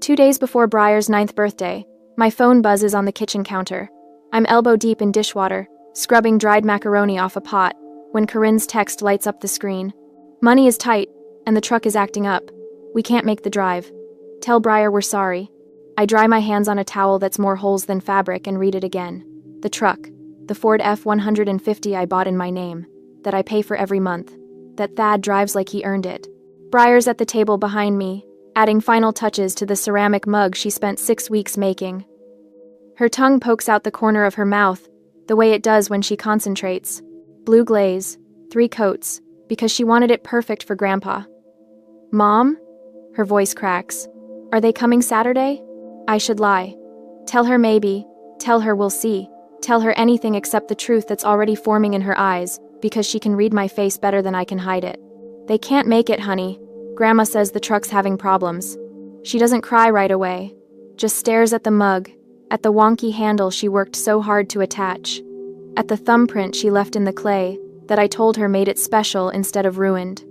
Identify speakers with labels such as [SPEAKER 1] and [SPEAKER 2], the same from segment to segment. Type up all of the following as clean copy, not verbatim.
[SPEAKER 1] 2 days before Briar's 9th birthday, my phone buzzes on the kitchen counter. I'm elbow deep in dishwater, scrubbing dried macaroni off a pot, when Corinne's text lights up the screen. Money is tight, and the truck is acting up. We can't make the drive. Tell Briar we're sorry. I dry my hands on a towel that's more holes than fabric and read it again. The truck, the Ford F-150 I bought in my name, that I pay for every month, that Thad drives like he earned it. Briar's at the table behind me, adding final touches to the ceramic mug she spent 6 weeks making. Her tongue pokes out the corner of her mouth, the way it does when she concentrates. Blue glaze, 3 coats, because she wanted it perfect for Grandpa. Mom? Her voice cracks. Are they coming Saturday? I should lie. Tell her maybe. Tell her we'll see. Tell her anything except the truth that's already forming in her eyes, because she can read my face better than I can hide it. They can't make it, honey. Grandma says the truck's having problems. She doesn't cry right away, just stares at the mug, at the wonky handle she worked so hard to attach, at the thumbprint she left in the clay that I told her made it special instead of ruined.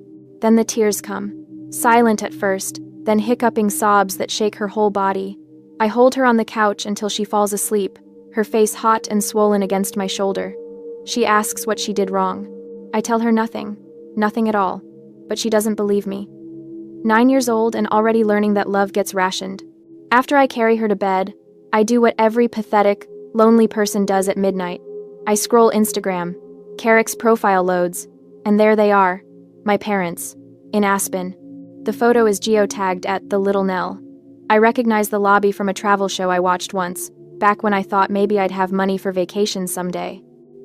[SPEAKER 1] Then the tears come, silent at first, then hiccuping sobs that shake her whole body. I hold her on the couch until she falls asleep, her face hot and swollen against my shoulder. She asks what she did wrong. I tell her nothing at all, but she doesn't believe me. 9 years old and already learning that love gets rationed. After I carry her to bed, I do what every pathetic, lonely person does at midnight. I scroll Instagram. Carrick's profile loads, and there they are, my parents, in Aspen. The photo is geotagged at The Little Nell. I recognize the lobby from a travel show I watched once, back when I thought maybe I'd have money for vacation someday.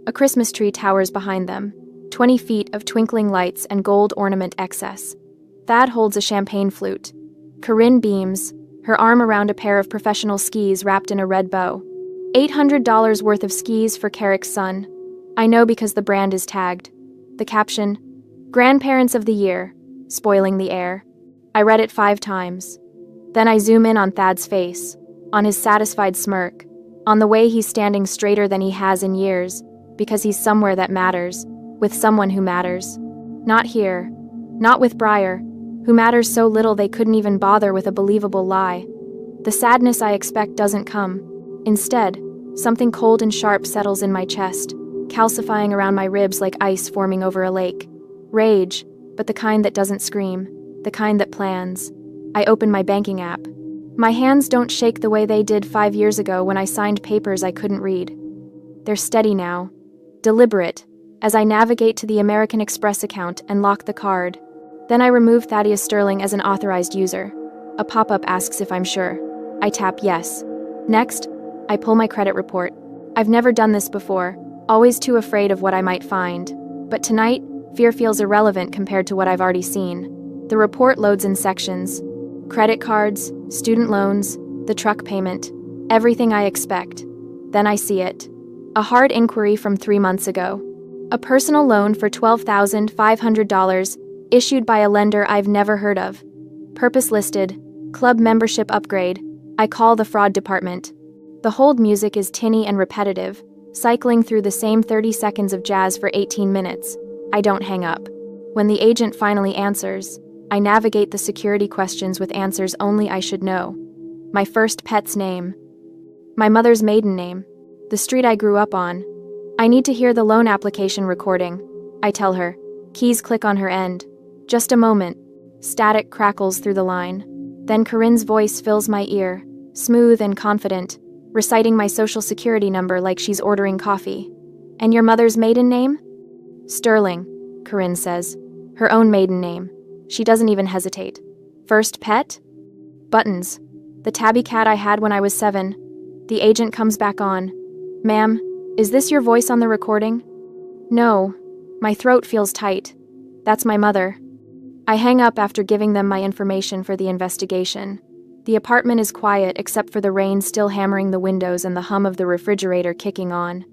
[SPEAKER 1] A Christmas tree towers behind them, 20 feet of twinkling lights and gold ornament excess. Thad holds a champagne flute. Corinne beams, her arm around a pair of professional skis wrapped in a red bow. $800 worth of skis for Carrick's son. I know because the brand is tagged. The caption, Grandparents of the Year, spoiling the air. I read it 5 times. Then I zoom in on Thad's face, on his satisfied smirk, on the way he's standing straighter than he has in years, because he's somewhere that matters, with someone who matters. Not here, not with Briar, who matters so little they couldn't even bother with a believable lie. The sadness I expect doesn't come. Instead, something cold and sharp settles in my chest, calcifying around my ribs like ice forming over a lake. Rage, but the kind that doesn't scream, the kind that plans. I open my banking app. My hands don't shake the way they did 5 years ago when I signed papers I couldn't read. They're steady now, deliberate, as I navigate to the American Express account and lock the card. Then I remove Thaddeus Sterling as an authorized user. A pop-up asks if I'm sure. I tap yes. Next, I pull my credit report. I've never done this before, always too afraid of what I might find. But tonight, fear feels irrelevant compared to what I've already seen. The report loads in sections. Credit cards, student loans, the truck payment, everything I expect. Then I see it. A hard inquiry from 3 months ago. A personal loan for $12,500, issued by a lender I've never heard of. Purpose listed, club membership upgrade. I call the fraud department. The hold music is tinny and repetitive, cycling through the same 30 seconds of jazz for 18 minutes. I don't hang up. When the agent finally answers, I navigate the security questions with answers only I should know. My first pet's name. My mother's maiden name. The street I grew up on. I need to hear the loan application recording. I tell her. Keys click on her end. Just a moment. Static crackles through the line. Then Corinne's voice fills my ear, smooth and confident, reciting my social security number like she's ordering coffee. And your mother's maiden name? Sterling, Corinne says. Her own maiden name. She doesn't even hesitate. First pet? Buttons. The tabby cat I had when I was 7. The agent comes back on. Ma'am, is this your voice on the recording? No. My throat feels tight. That's my mother. I hang up after giving them my information for the investigation. The apartment is quiet except for the rain still hammering the windows and the hum of the refrigerator kicking on.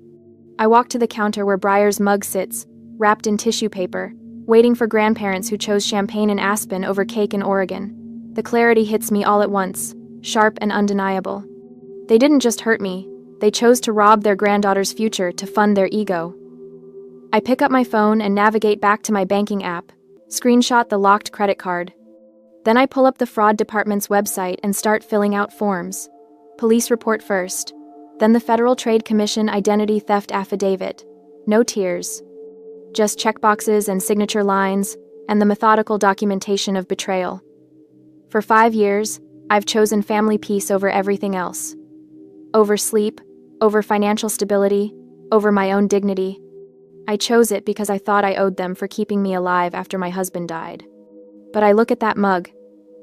[SPEAKER 1] I walk to the counter where Briar's mug sits, wrapped in tissue paper, waiting for grandparents who chose champagne in Aspen over cake in Oregon. The clarity hits me all at once, sharp and undeniable. They didn't just hurt me, they chose to rob their granddaughter's future to fund their ego. I pick up my phone and navigate back to my banking app, screenshot the locked credit card. Then I pull up the fraud department's website and start filling out forms. Police report first, then the Federal Trade Commission identity theft affidavit. No tears. Just checkboxes and signature lines, and the methodical documentation of betrayal. For 5 years, I've chosen family peace over everything else. Over sleep, over financial stability, over my own dignity. I chose it because I thought I owed them for keeping me alive after my husband died. But I look at that mug,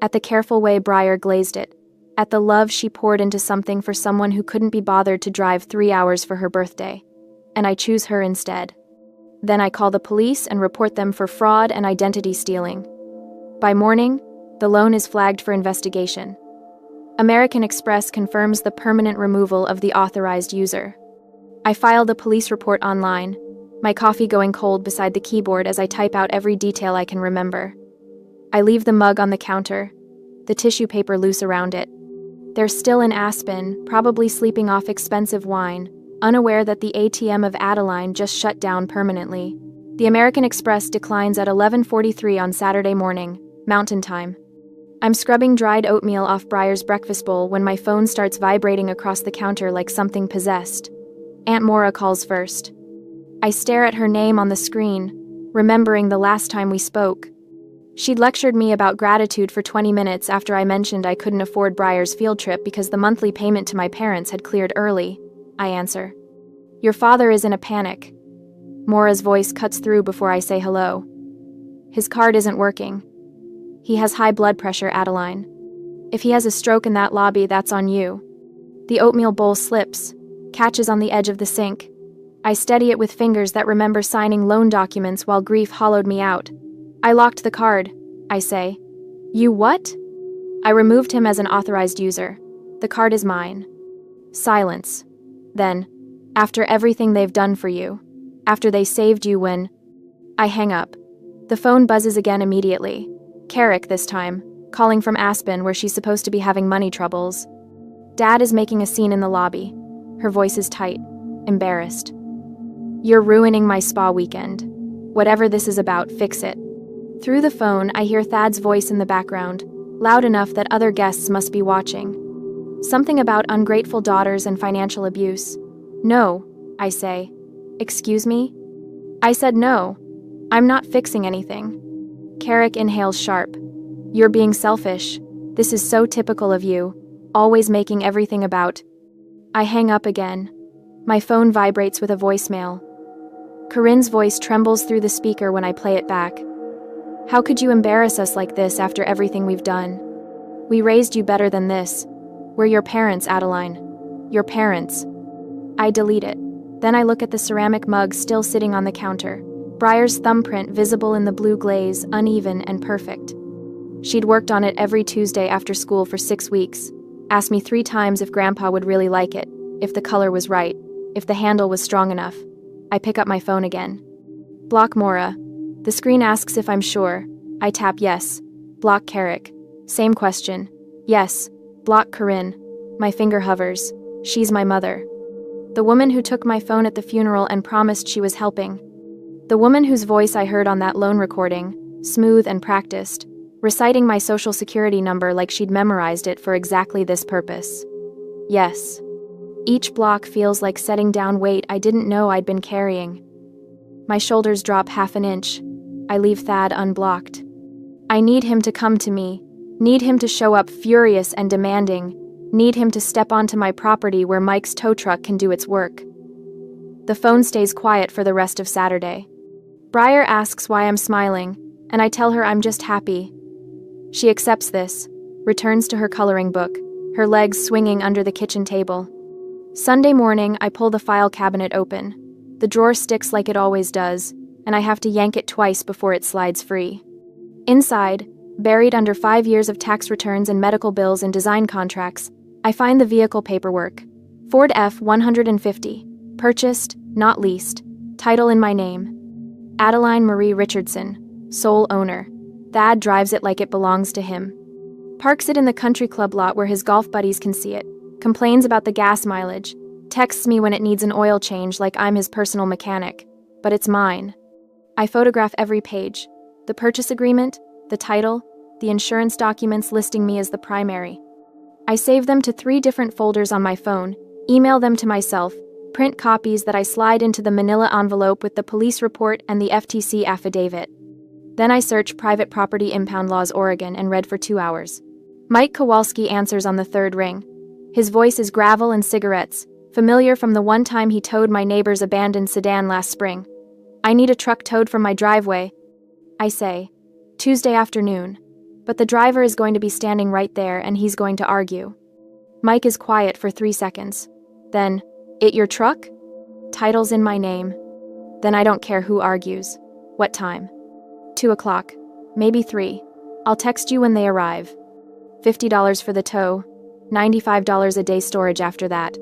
[SPEAKER 1] at the careful way Breyer glazed it, at the love she poured into something for someone who couldn't be bothered to drive 3 hours for her birthday, and I choose her instead. Then I call the police and report them for fraud and identity stealing. By morning, the loan is flagged for investigation. American Express confirms the permanent removal of the authorized user. I filed a police report online, my coffee going cold beside the keyboard as I type out every detail I can remember. I leave the mug on the counter, the tissue paper loose around it. They're still in Aspen, probably sleeping off expensive wine, unaware that the ATM of Adeline just shut down permanently. The American Express declines at 11:43 on Saturday morning, Mountain Time. I'm scrubbing dried oatmeal off Breyer's breakfast bowl when my phone starts vibrating across the counter like something possessed. Aunt Maura calls first. I stare at her name on the screen, remembering the last time we spoke. She'd lectured me about gratitude for 20 minutes after I mentioned I couldn't afford Breyer's field trip because the monthly payment to my parents had cleared early. I answer. Your father is in a panic. Maura's voice cuts through before I say hello. His card isn't working. He has high blood pressure, Adeline. If he has a stroke in that lobby, that's on you. The oatmeal bowl slips, catches on the edge of the sink. I steady it with fingers that remember signing loan documents while grief hollowed me out. I locked the card, I say. You what? I removed him as an authorized user. The card is mine. Silence. Then, after everything they've done for you, after they saved you when... I hang up. The phone buzzes again immediately. Carrick this time, calling from Aspen where she's supposed to be having money troubles. Dad is making a scene in the lobby. Her voice is tight, embarrassed. You're ruining my spa weekend. Whatever this is about, fix it. Through the phone, I hear Thad's voice in the background, loud enough that other guests must be watching. Something about ungrateful daughters and financial abuse. No, I say. Excuse me? I said no. I'm not fixing anything. Carrick inhales sharp. You're being selfish. This is so typical of you, always making everything about... I hang up again. My phone vibrates with a voicemail. Corinne's voice trembles through the speaker when I play it back. How could you embarrass us like this after everything we've done? We raised you better than this. We're your parents, Adeline. Your parents. I delete it. Then I look at the ceramic mug still sitting on the counter. Breyer's thumbprint visible in the blue glaze, uneven and perfect. She'd worked on it every Tuesday after school for 6 weeks. Asked me 3 times if Grandpa would really like it, if the color was right, if the handle was strong enough. I pick up my phone again. Block Maura. The screen asks if I'm sure. I tap yes. Block Carrick. Same question. Yes. Block Corinne. My finger hovers. She's my mother. The woman who took my phone at the funeral and promised she was helping. The woman whose voice I heard on that loan recording, smooth and practiced, reciting my social security number like she'd memorized it for exactly this purpose. Yes. Each block feels like setting down weight I didn't know I'd been carrying. My shoulders drop half an inch. I leave Thad unblocked. I need him to come to me, need him to show up furious and demanding, need him to step onto my property where Mike's tow truck can do its work. The phone stays quiet for the rest of Saturday. Breyer asks why I'm smiling, and I tell her I'm just happy. She accepts this, returns to her coloring book, her legs swinging under the kitchen table. Sunday morning, I pull the file cabinet open. The drawer sticks like it always does, and I have to yank it twice before it slides free. Inside, buried under 5 years of tax returns and medical bills and design contracts, I find the vehicle paperwork. Ford F-150. Purchased, not leased. Title in my name. Adeline Marie Richardson, sole owner. Thad drives it like it belongs to him. Parks it in the country club lot where his golf buddies can see it. Complains about the gas mileage. Texts me when it needs an oil change like I'm his personal mechanic. But it's mine. I photograph every page. The purchase agreement, the title, the insurance documents listing me as the primary. I save them to 3 different folders on my phone, email them to myself, print copies that I slide into the manila envelope with the police report and the FTC affidavit. Then I search private property impound laws Oregon and read for 2 hours. Mike Kowalski answers on the 3rd ring. His voice is gravel and cigarettes, familiar from the one time he towed my neighbor's abandoned sedan last spring. I need a truck towed from my driveway, I say. Tuesday afternoon. But the driver is going to be standing right there and he's going to argue. Mike is quiet for 3 seconds. Then, "It your truck?" Title's in my name. Then I don't care who argues. What time? 2 o'clock. Maybe 3. I'll text you when they arrive. $50 for the tow. $95 a day storage after that.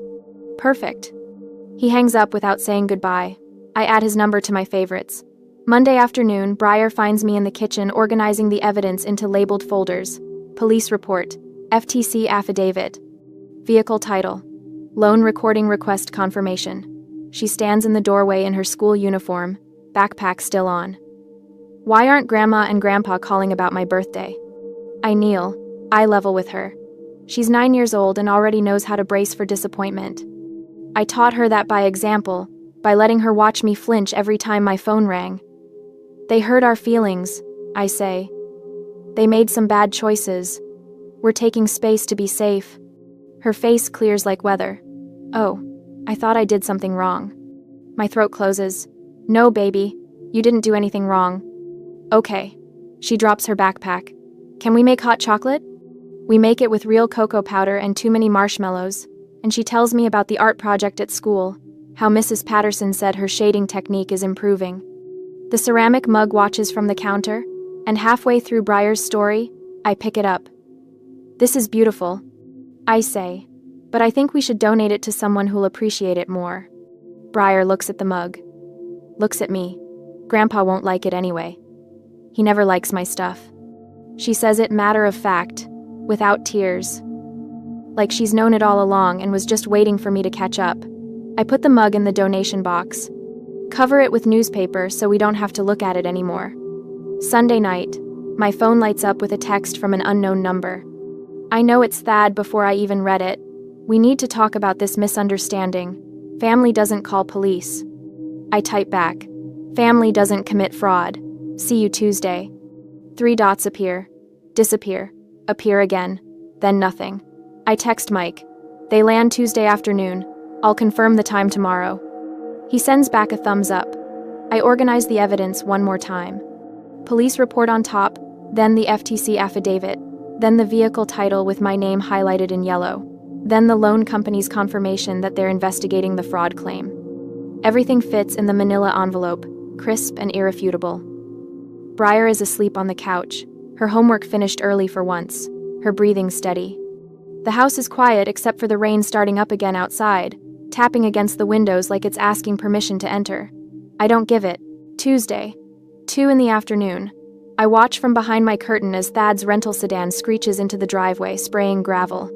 [SPEAKER 1] Perfect. He hangs up without saying goodbye. I add his number to my favorites. Monday afternoon, Breyer finds me in the kitchen organizing the evidence into labeled folders. Police report. FTC affidavit. Vehicle title. Loan recording request confirmation. She stands in the doorway in her school uniform, backpack still on. Why aren't Grandma and Grandpa calling about my birthday? I kneel, eye level with her. She's 9 years old and already knows how to brace for disappointment. I taught her that by example, by letting her watch me flinch every time my phone rang. They hurt our feelings, I say. They made some bad choices. We're taking space to be safe. Her face clears like weather. Oh, I thought I did something wrong. My throat closes. No, baby, you didn't do anything wrong. Okay. She drops her backpack. Can we make hot chocolate? We make it with real cocoa powder and too many marshmallows, and she tells me about the art project at school, how Mrs. Patterson said her shading technique is improving. The ceramic mug watches from the counter, and halfway through Breyer's story, I pick it up. This is beautiful, I say, but I think we should donate it to someone who'll appreciate it more. Breyer looks at the mug. Looks at me. Grandpa won't like it anyway. He never likes my stuff. She says it matter of fact, without tears. Like she's known it all along and was just waiting for me to catch up. I put the mug in the donation box. Cover it with newspaper so we don't have to look at it anymore. Sunday night, my phone lights up with a text from an unknown number. I know it's Thad before I even read it. We need to talk about this misunderstanding. Family doesn't call police. I type back. Family doesn't commit fraud. See you Tuesday. 3 dots appear. Disappear. Appear again. Then nothing. I text Mike. They land Tuesday afternoon. I'll confirm the time tomorrow. He sends back a thumbs up. I organize the evidence one more time. Police report on top, then the FTC affidavit, then the vehicle title with my name highlighted in yellow, then the loan company's confirmation that they're investigating the fraud claim. Everything fits in the manila envelope, crisp and irrefutable. Breyer is asleep on the couch, her homework finished early for once, her breathing steady. The house is quiet except for the rain starting up again outside, tapping against the windows like it's asking permission to enter. I don't give it. Tuesday. 2 in the afternoon. I watch from behind my curtain as Thad's rental sedan screeches into the driveway, spraying gravel.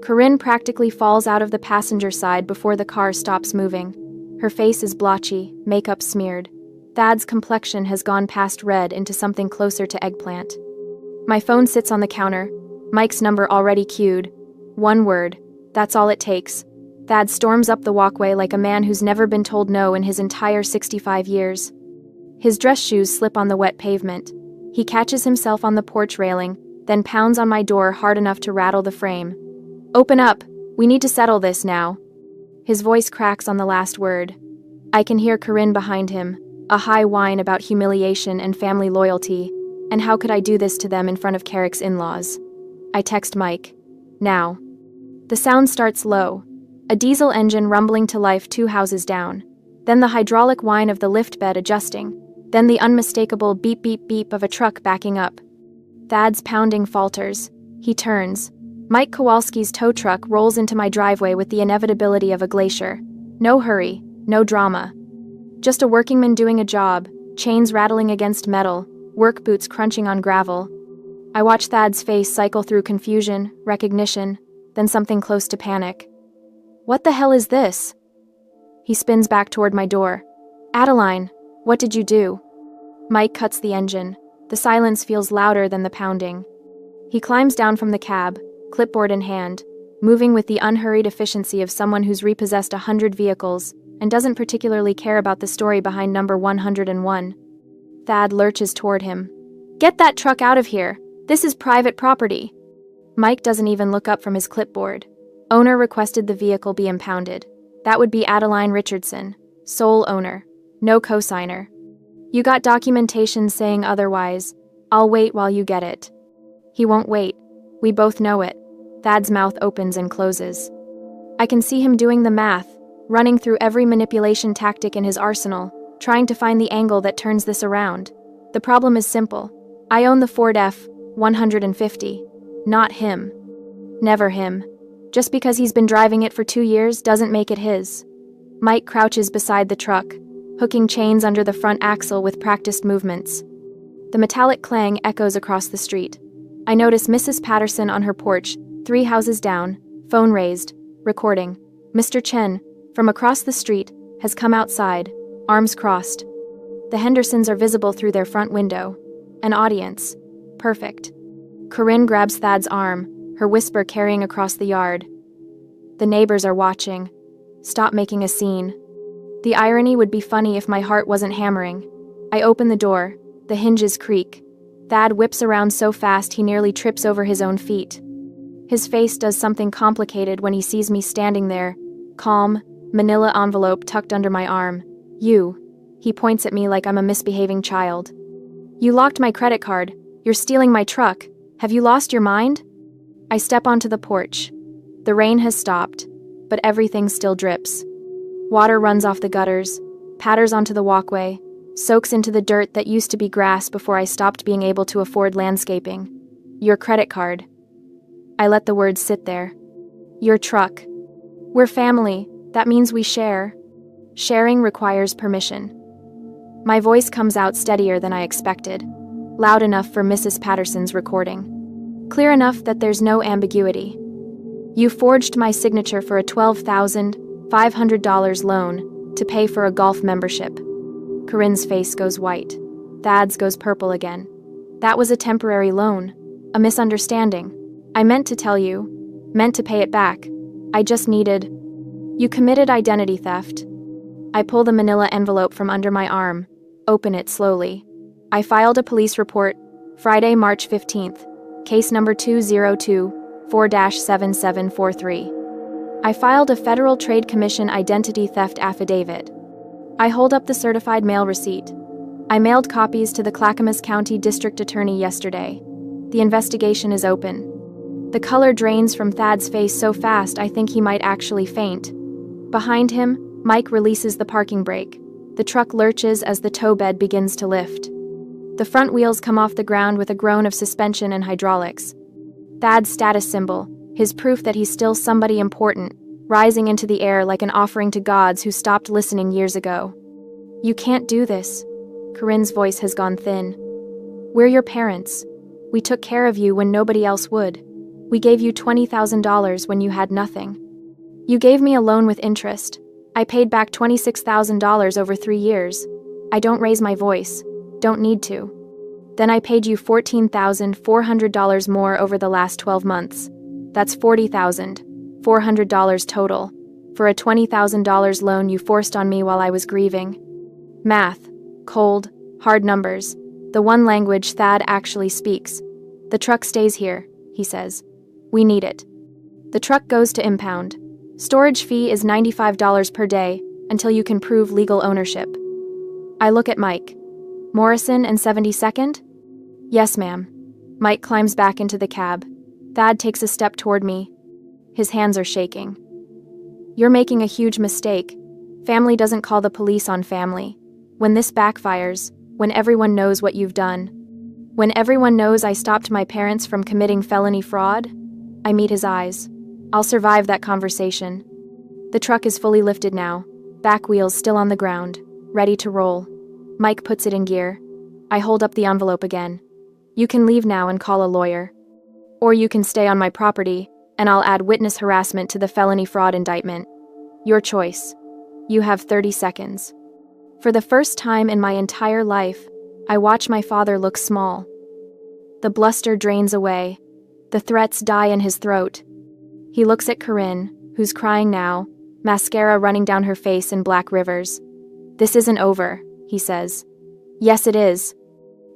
[SPEAKER 1] Corinne practically falls out of the passenger side before the car stops moving. Her face is blotchy, makeup smeared. Thad's complexion has gone past red into something closer to eggplant. My phone sits on the counter, Mike's number already queued. 1 word. That's all it takes. Thad storms up the walkway like a man who's never been told no in his entire 65 years. His dress shoes slip on the wet pavement. He catches himself on the porch railing, then pounds on my door hard enough to rattle the frame. Open up! We need to settle this now. His voice cracks on the last word. I can hear Corinne behind him, a high whine about humiliation and family loyalty, and how could I do this to them in front of Carrick's in-laws? I text Mike. Now. The sound starts low. A diesel engine rumbling to life 2 houses down. Then the hydraulic whine of the lift bed adjusting. Then the unmistakable beep beep beep of a truck backing up. Thad's pounding falters. He turns. Mike Kowalski's tow truck rolls into my driveway with the inevitability of a glacier. No hurry, no drama. Just a workingman doing a job, chains rattling against metal, work boots crunching on gravel. I watch Thad's face cycle through confusion, recognition, then something close to panic. What the hell is this? He spins back toward my door. Adeline, what did you do? Mike cuts the engine. The silence feels louder than the pounding. He climbs down from the cab, clipboard in hand, moving with the unhurried efficiency of someone who's repossessed 100 vehicles and doesn't particularly care about the story behind number 101. Thad lurches toward him. "Get that truck out of here! This is private property!" Mike doesn't even look up from his clipboard. Owner requested the vehicle be impounded. That would be Adeline Richardson, sole owner, no cosigner. "You got documentation saying otherwise. I'll wait while you get it." He won't wait. We both know it. Thad's mouth opens and closes. I can see him doing the math, running through every manipulation tactic in his arsenal, trying to find the angle that turns this around. The problem is simple. I own the Ford F-150, not him. Never him. Just because he's been driving it for 2 years doesn't make it his. Mike crouches beside the truck, hooking chains under the front axle with practiced movements. The metallic clang echoes across the street. I notice Mrs. Patterson on her porch, 3 houses down, phone raised, recording. Mr. Chen, from across the street, has come outside, arms crossed. The Hendersons are visible through their front window. An audience. Perfect. Corinne grabs Thad's arm, her whisper carrying across the yard. The neighbors are watching. Stop making a scene. The irony would be funny if my heart wasn't hammering. I open the door. The hinges creak. Thad whips around so fast he nearly trips over his own feet. His face does something complicated when he sees me standing there, calm, manila envelope tucked under my arm. "You." He points at me like I'm a misbehaving child. "You locked my credit card. You're stealing my truck. Have you lost your mind?" I step onto the porch. The rain has stopped, but everything still drips. Water runs off the gutters, patters onto the walkway, soaks into the dirt that used to be grass before I stopped being able to afford landscaping. "Your credit card." I let the words sit there. "Your truck." We're family. That means we share. Sharing requires permission. My voice comes out steadier than I expected, loud enough for Mrs. Patterson's recording. Clear enough that there's no ambiguity. "You forged my signature for a $12,500 loan to pay for a golf membership." Corinne's face goes white. Thad's goes purple again. "That was a temporary loan. A misunderstanding. I meant to tell you. Meant to pay it back. I just needed." "You committed identity theft." I pull the manila envelope from under my arm, open it slowly. I filed a police report, Friday, March 15th, case number 2024-7743. I filed a Federal Trade Commission identity theft affidavit. I hold up the certified mail receipt. I mailed copies to the Clackamas County District Attorney yesterday. The investigation is open. The color drains from Thad's face so fast I think he might actually faint. Behind him, Mike releases the parking brake. The truck lurches as the tow bed begins to lift. The front wheels come off the ground with a groan of suspension and hydraulics. Thad's status symbol, his proof that he's still somebody important, rising into the air like an offering to gods who stopped listening years ago. "You can't do this." Corinne's voice has gone thin. "We're your parents. We took care of you when nobody else would. We gave you $20,000 when you had nothing. You gave me a loan with interest. I paid back $26,000 over 3 years. I don't raise my voice. Don't need to. Then I paid you $14,400 more over the last 12 months. That's $40,400 total, for a $20,000 loan you forced on me while I was grieving." Math. Cold, hard numbers. The one language Thad actually speaks. "The truck stays here," he says. "We need it." The truck goes to impound. Storage fee is $95 per day until you can prove legal ownership. I look at Mike. "Morrison and 72nd? "Yes, ma'am." Mike climbs back into the cab. Thad takes a step toward me. His hands are shaking. "You're making a huge mistake. Family doesn't call the police on family. When this backfires, when everyone knows what you've done, when everyone knows I stopped my parents from committing felony fraud," I meet his eyes. "I'll survive that conversation." The truck is fully lifted now, back wheels still on the ground, ready to roll. Mike puts it in gear. I hold up the envelope again. "You can leave now and call a lawyer. Or you can stay on my property, and I'll add witness harassment to the felony fraud indictment. Your choice. You have 30 seconds." For the first time in my entire life, I watch my father look small. The bluster drains away. The threats die in his throat. He looks at Corinne, who's crying now, mascara running down her face in black rivers. "This isn't over," he says. "Yes, it is."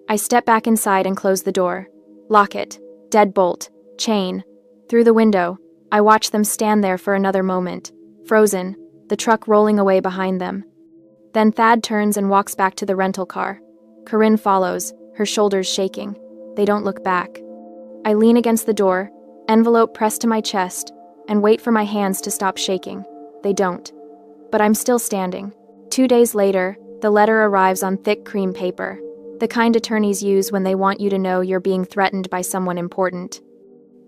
[SPEAKER 1] I step back inside and close the door. Lock it. Deadbolt. Chain. Through the window, I watch them stand there for another moment, frozen, the truck rolling away behind them. Then Thad turns and walks back to the rental car. Corinne follows, her shoulders shaking. They don't look back. I lean against the door, envelope pressed to my chest, and wait for my hands to stop shaking. They don't. But I'm still standing. 2 days later, the letter arrives on thick cream paper, the kind attorneys use when they want you to know you're being threatened by someone important.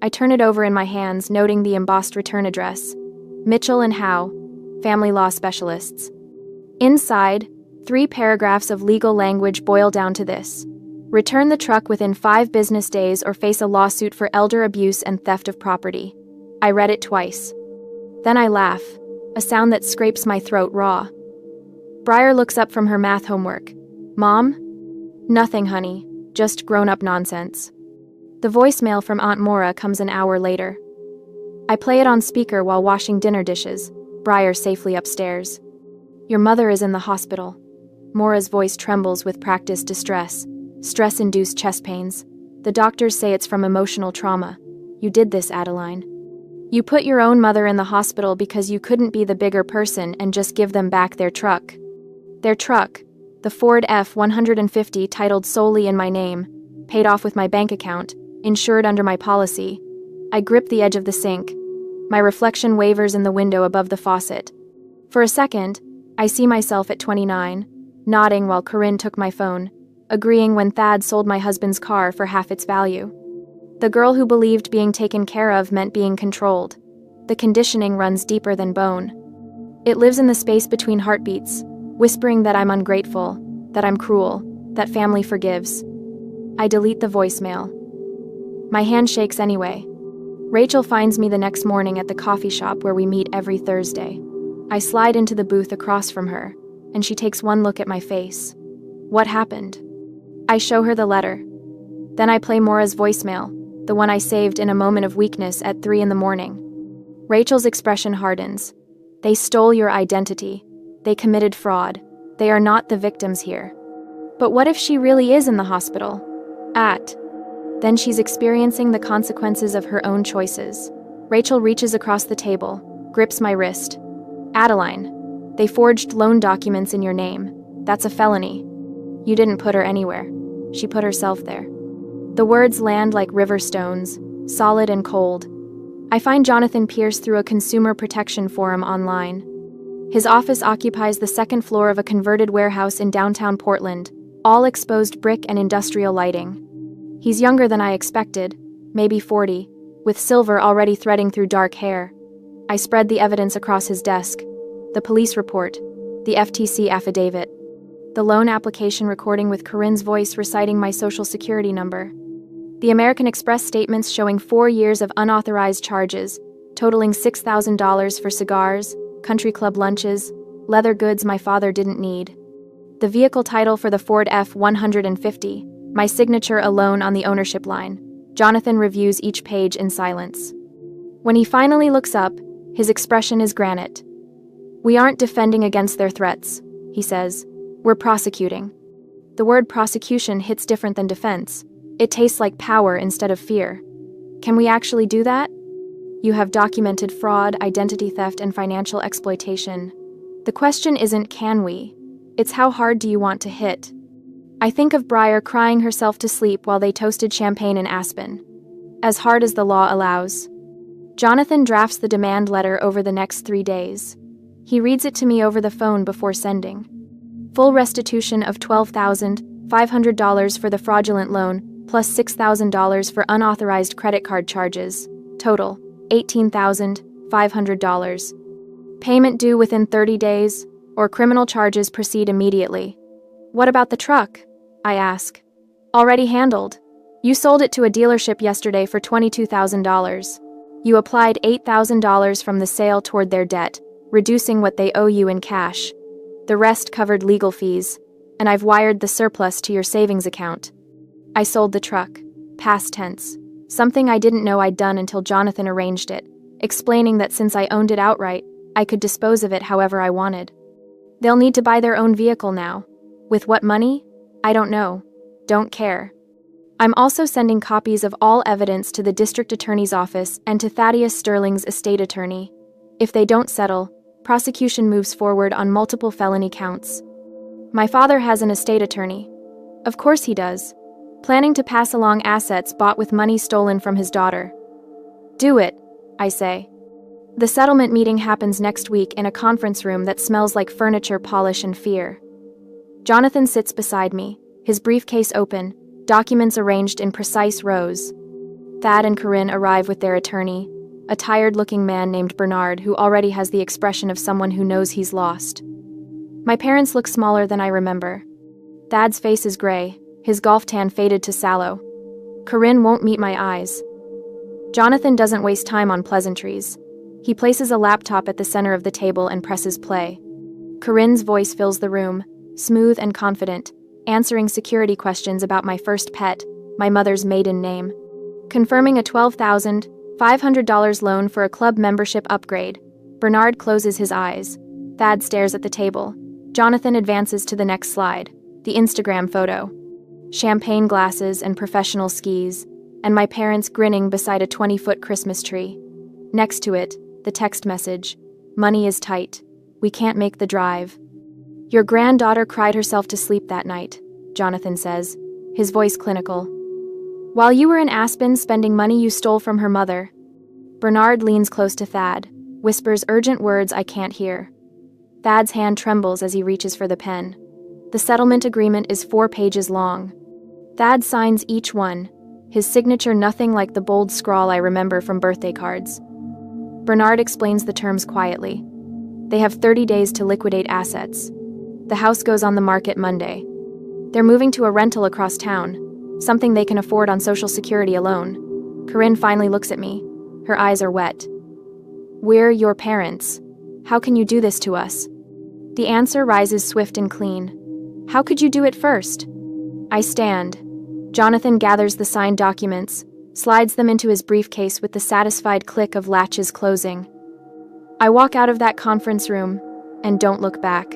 [SPEAKER 1] I turn it over in my hands, noting the embossed return address. Mitchell and Howe, family law specialists. Inside, 3 paragraphs of legal language boil down to this: return the truck within 5 business days or face a lawsuit for elder abuse and theft of property. I read it twice. Then I laugh, a sound that scrapes my throat raw. Briar looks up from her math homework. "Mom?" "Nothing, honey. Just grown-up nonsense." The voicemail from Aunt Maura comes an hour later. I play it on speaker while washing dinner dishes, Briar safely upstairs. "Your mother is in the hospital." Maura's voice trembles with practiced distress. Stress-induced chest pains. "The doctors say it's from emotional trauma. You did this, Adeline. You put your own mother in the hospital because you couldn't be the bigger person and just give them back their truck." Their truck, the Ford F-150 titled solely in my name, paid off with my bank account, insured under my policy. I grip the edge of the sink. My reflection wavers in the window above the faucet. For a second, I see myself at 29, nodding while Corinne took my phone, agreeing when Thad sold my husband's car for half its value. The girl who believed being taken care of meant being controlled. The conditioning runs deeper than bone. It lives in the space between heartbeats, whispering that I'm ungrateful, that I'm cruel, that family forgives. I delete the voicemail. My hand shakes anyway. Rachel finds me the next morning at the coffee shop where we meet every Thursday. I slide into the booth across from her, and she takes one look at my face. "What happened?" I show her the letter. Then I play Maura's voicemail, the one I saved in a moment of weakness at 3 a.m. Rachel's expression hardens. "They stole your identity. They committed fraud. They are not the victims here." But what if she really is in the hospital? Then she's experiencing the consequences of her own choices. Rachel reaches across the table, grips my wrist. "Adeline, they forged loan documents in your name. That's a felony. You didn't put her anywhere. She put herself there." The words land like river stones, solid and cold. I find Jonathan Pierce through a consumer protection forum online. His office occupies the 2nd floor of a converted warehouse in downtown Portland, all exposed brick and industrial lighting. He's younger than I expected, maybe 40, with silver already threading through dark hair. I spread the evidence across his desk: the police report, the FTC affidavit, the loan application recording with Corinne's voice reciting my social security number, the American Express statements showing 4 years of unauthorized charges, totaling $6,000 for cigars, country club lunches, leather goods my father didn't need, the vehicle title for the Ford F-150, my signature alone on the ownership line. Jonathan reviews each page in silence. When he finally looks up, his expression is granite. "We aren't defending against their threats," he says. "We're prosecuting." The word prosecution hits different than defense. It tastes like power instead of fear. Can we actually do that? You have documented fraud, identity theft, and financial exploitation. The question isn't can we, it's how hard do you want to hit? I think of Briar crying herself to sleep while they toasted champagne in Aspen. As hard as the law allows. Jonathan drafts the demand letter over the next 3 days. He reads it to me over the phone before sending. Full restitution of $12,500 for the fraudulent loan, plus $6,000 for unauthorized credit card charges. Total, $18,500. Payment due within 30 days, or criminal charges proceed immediately. "What about the truck?" I ask. "Already handled. You sold it to a dealership yesterday for $22,000. You applied $8,000 from the sale toward their debt, reducing what they owe you in cash. The rest covered legal fees, and I've wired the surplus to your savings account." I sold the truck. Past tense. something I didn't know I'd done until Jonathan arranged it, explaining that since I owned it outright, I could dispose of it however I wanted. They'll need to buy their own vehicle now. With what money? I don't know. Don't care. I'm also sending copies of all evidence to the district attorney's office and to Thaddeus Sterling's estate attorney. If they don't settle, prosecution moves forward on multiple felony counts. My father has an estate attorney. Of course he does. Planning to pass along assets bought with money stolen from his daughter. Do it, I say. The settlement meeting happens next week in a conference room that smells like furniture polish and fear. Jonathan sits beside me, his briefcase open, documents arranged in precise rows. Thad and Corinne arrive with their attorney, a tired-looking man named Bernard who already has the expression of someone who knows he's lost. My parents look smaller than I remember. Thad's face is gray, his golf tan faded to sallow. Corinne won't meet my eyes. Jonathan doesn't waste time on pleasantries. He places a laptop at the center of the table and presses play. Corinne's voice fills the room, smooth and confident, answering security questions about my first pet, my mother's maiden name. Confirming a $12,500 loan for a club membership upgrade. Bernard closes his eyes. Thad stares at the table. Jonathan advances to the next slide, the Instagram photo. Champagne glasses and professional skis, and my parents grinning beside a 20-foot Christmas tree. Next to it, the text message, "Money is tight. We can't make the drive." "Your granddaughter cried herself to sleep that night," Jonathan says, his voice clinical. "While you were in Aspen spending money you stole from her mother." Bernard leans close to Thad, whispers urgent words I can't hear. Thad's hand trembles as he reaches for the pen. The settlement agreement is 4 pages long. Thad signs each one, his signature nothing like the bold scrawl I remember from birthday cards. Bernard explains the terms quietly. They have 30 days to liquidate assets. The house goes on the market Monday. They're moving to a rental across town, something they can afford on Social Security alone. Corinne finally looks at me. Her eyes are wet. "We're your parents. How can you do this to us?" The answer rises swift and clean. "How could you do it first?" I stand. Jonathan gathers the signed documents, slides them into his briefcase with the satisfied click of latches closing. I walk out of that conference room and don't look back.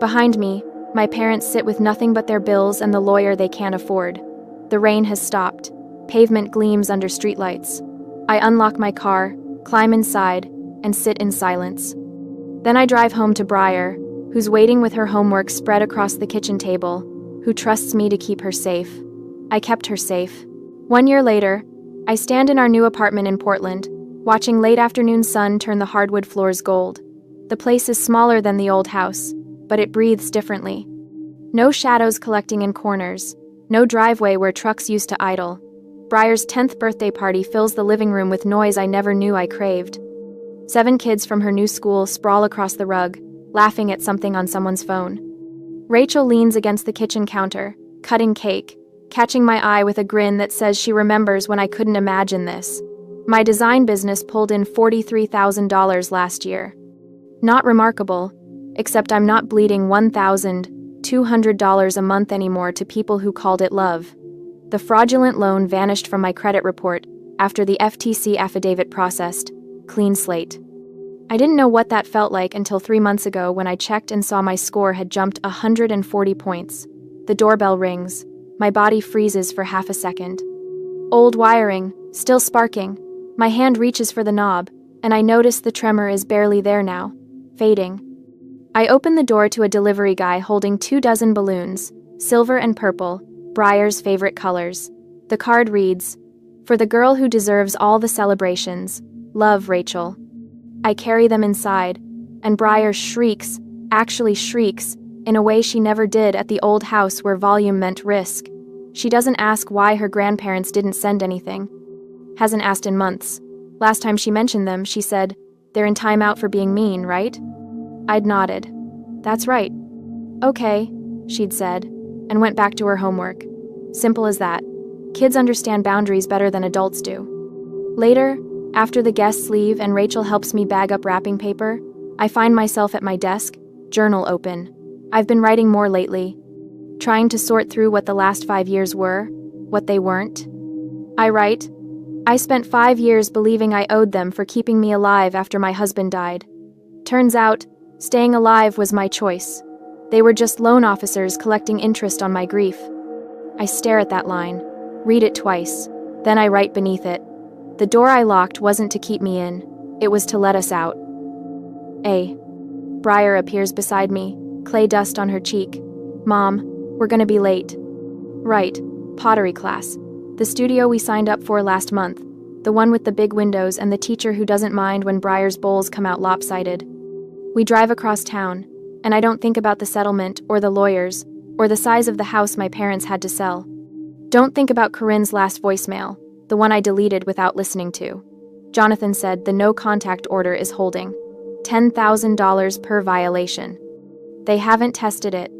[SPEAKER 1] Behind me, my parents sit with nothing but their bills and the lawyer they can't afford. The rain has stopped. Pavement gleams under streetlights. I unlock my car, climb inside, and sit in silence. Then I drive home to Briar, who's waiting with her homework spread across the kitchen table, who trusts me to keep her safe. I kept her safe. 1 year later, I stand in our new apartment in Portland, watching late afternoon sun turn the hardwood floors gold. The place is smaller than the old house, but it breathes differently. No shadows collecting in corners, no driveway where trucks used to idle. Briar's 10th birthday party fills the living room with noise I never knew I craved. 7 kids from her new school sprawl across the rug, laughing at something on someone's phone. Rachel leans against the kitchen counter, cutting cake, catching my eye with a grin that says she remembers when I couldn't imagine this. My design business pulled in $43,000 last year. Not remarkable, except I'm not bleeding $1,200 a month anymore to people who called it love. The fraudulent loan vanished from my credit report after the FTC affidavit processed. Clean slate. I didn't know what that felt like until 3 months ago when I checked and saw my score had jumped 140 points. The doorbell rings. My body freezes for half a second. Old wiring, still sparking. My hand reaches for the knob, and I notice the tremor is barely there now, fading. I open the door to a delivery guy holding 24 balloons, silver and purple, Briar's favorite colors. The card reads, "For the girl who deserves all the celebrations, love, Rachel." I carry them inside, and Briar shrieks, actually shrieks, in a way she never did at the old house where volume meant risk. She doesn't ask why her grandparents didn't send anything. Hasn't asked in months. Last time she mentioned them, she said, "They're in timeout for being mean, right?" I'd nodded. "That's right." "Okay," she'd said, and went back to her homework. Simple as that. Kids understand boundaries better than adults do. Later, after the guests leave and Rachel helps me bag up wrapping paper, I find myself at my desk, journal open. I've been writing more lately, trying to sort through what the last 5 years were, what they weren't. I write, I spent 5 years believing I owed them for keeping me alive after my husband died. Turns out, staying alive was my choice. They were just loan officers collecting interest on my grief. I stare at that line, read it twice, then I write beneath it. The door I locked wasn't to keep me in, it was to let us out. Briar appears beside me, clay dust on her cheek. Mom, we're gonna be late. Right, pottery class. The studio we signed up for last month. The one with the big windows and the teacher who doesn't mind when Briar's bowls come out lopsided. We drive across town, and I don't think about the settlement or the lawyers, or the size of the house my parents had to sell. Don't think about Corinne's last voicemail, the one I deleted without listening to. Jonathan said the no contact order is holding. $10,000 per violation. They haven't tested it.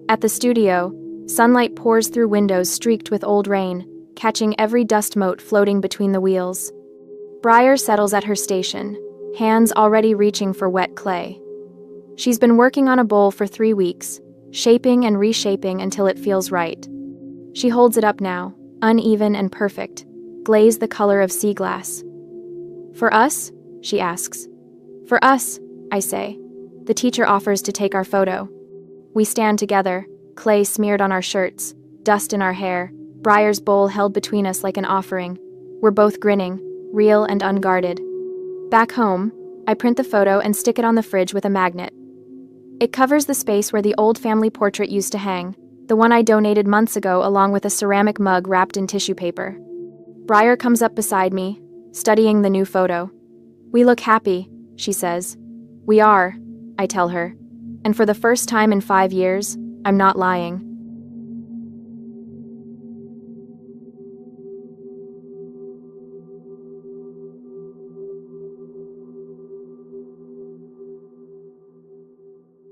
[SPEAKER 1] At the studio, sunlight pours through windows streaked with old rain, catching every dust mote floating between the wheels. Briar settles at her station, hands already reaching for wet clay. She's been working on a bowl for 3 weeks, shaping and reshaping until it feels right. She holds it up now, uneven and perfect, glazed the color of sea glass. For us? She asks. For us, I say. The teacher offers to take our photo. We stand together, clay smeared on our shirts, dust in our hair, Briar's bowl held between us like an offering. We're both grinning, real and unguarded. Back home, I print the photo and stick it on the fridge with a magnet. It covers the space where the old family portrait used to hang, the one I donated months ago along with a ceramic mug wrapped in tissue paper. Briar comes up beside me, studying the new photo. We look happy, she says. We are, I tell her. And for the first time in 5 years, I'm not lying.